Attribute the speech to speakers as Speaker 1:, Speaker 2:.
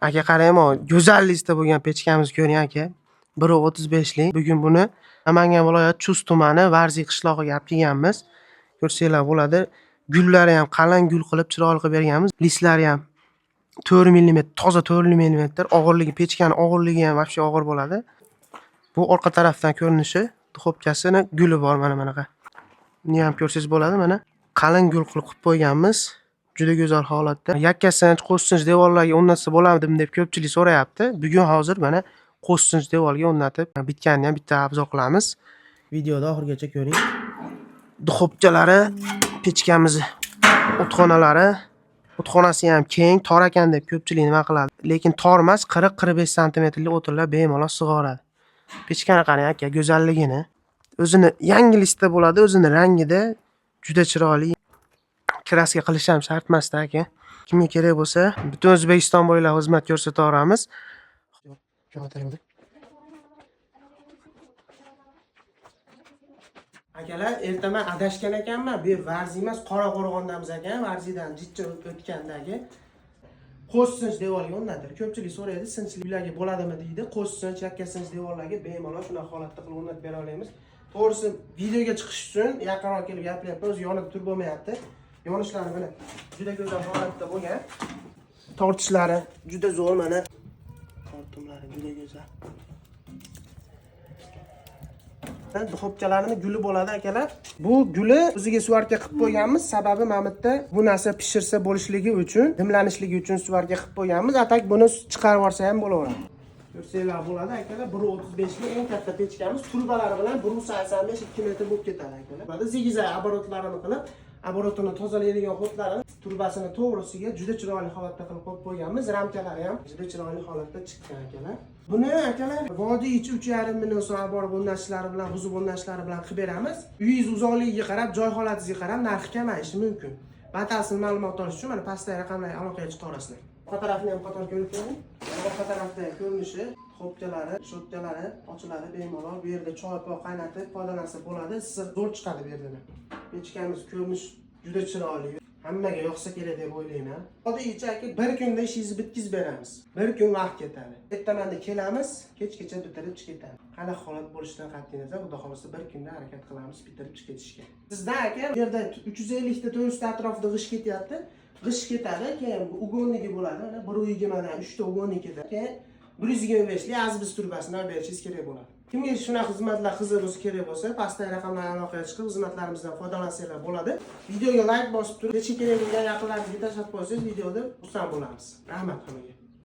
Speaker 1: Aka qarang, go'zallikda bo'lgan pechkamiz ko'ring aka. 1.35 lik. Bugun buni Namangan viloyati Chust tumani Varziy qishlog'iga olib kelganmiz. Ko'rsanglar bo'ladi. Gullari ham qalin gul qilib chiroyli qilib berganmiz. Listlari ham 4 mm, toza 4 mm. Og'irligi, pechkani og'irligi ham vobshe og'ir bo'ladi. Bu orqa tarafdan ko'rinishi, duxovkasini guli bor mana bunaqa. Buni ham ko'rsangiz bo'ladi mana. Qalin gul qilib qo'yganmiz. Juda go'zal holatda. Yakkasini qo'shsinch devorlarga o'rnatsa bo'ladimi deb ko'pchilik so'rayapti. Bugun hozir mana qo'shsinch devorga o'rnatib, bitganini ham bitta obzor qilamiz. Videoda oxirigacha ko'ring. Duxovkalari, pechkamiz, o'txonalari. O'txonasi ham keng, tor ekan deb ko'pchilik nima qiladi. Lekin tor emas, 40-45 sm lik o'tinlar bemalol sig'oradi. Pechkani qarang aka, go'zalligini. O'zini yangi listda bo'ladi, o'zini rangida juda chiroyli. Kraska qilish ham shart emas aka. Kimga kerak bo'lsa, butun O'zbekiston bo'ylab xizmat ko'rsata olamiz. Akalar, ertaman adashgan ekanman. Bu Varziy emas, Qoraqo'rg'ondamiz ekan. Varziydan jitcha o'tgandagi qo'shsinch devorga o'rnatildi. Ko'pchilik so'raydi, sinchli uylarga bo'ladimi deydi. Qo'shsinch, yakkasinch devorlarga bemalol shunaqa holatda qilib o'rnatib bera olamiz. To'g'risi, videoga chiqish uchun yaqinroq kelib gapiryapman, o'zi yonida turib bo'lmayapti. Yonishlari mana juda go'zal holatda bo'lgan. Tortishlari juda zo'r mana. Tortimlari juda go'zal. Duxovkalarini guli bo'ladi akalar. Bu guli o'ziga suvarka qilib qo'yganmiz. Sababi mana bu yerda bu narsa pishirsa bo'lishligi uchun, dimlanishligi uchun suvarka qilib qo'yganmiz. Atak buni chiqarib olsa ham bo'laveradi. Ko'rsanglar bo'ladi akalar. 1.35 lik eng katta pechkamiz. Turbalari bilan 1.85-2 metr bo'lib ketadi akalar. Zigzag aborotlarini qilib, aborotini tozalaydigan xotlarini turbasini to'g'risiga juda chiroyli holatda qilib qo'yib qo'yganmiz. Ramkalari ham juda chiroyli holatda chiqqan akalar. Buni akalar vodiy ichi 3,5 million so'm aborot o'rnatishlari bilan, buzib o'rnatishlari bilan qilib beramiz. Uyingiz uzoqligiga qarab, joy holatingizga qarab narxi kamayishi mumkin. Batafsil ma'lumot olish uchun mana pastdagi raqamlarga aloqaga chiqa olasizlar. Orqa tarafini ham qator ko'rib ko'ring. Orqa tarafdagi ko'rinishi, xopkalari, shotkalari ochiladi bemalol. Bu yerda choy poy qaynatib foydalansa bo'ladi. Issiq zo'r chiqadi bu yerdan. Pechkamiz ko'rinish juda chiroyli. Hammaga yoqsa kerak deb o'ylayman. Oddiy aka bir kunda ishingizni bitkazib beramiz. Bir kun vaqt ketadi. Ertamanda kelamiz, kechgacha bitirib chiqib ketamiz. Qanaqa holat bo'lishidan qat'iy nazar, xudo xolasa bir kunda harakat qilamiz bitirib chiqib ketishga. Sizdan aka bu yerda 350 ta 400 ta atrofida g'ish ketyapti. G'ish ketadi, keyin ugonniki bo'ladi. Mana 120 dan 3 ta ugonnik ketadi. Keyin 125 lik azbiz turbasini olib berishingiz kerak bo'ladi. Kimga shunaqa xizmatlar qiziq kerak bo'lsa, pastdagi raqamlarga aloqaga chiqib xizmatlarimizdan foydalansanglar bo'ladi. Videoga like bosib turib, hech kerak bo'lgan yaqinlaringizga tashlab qo'ysangiz videoda xursand bo'lamiz. Rahmat hammaga.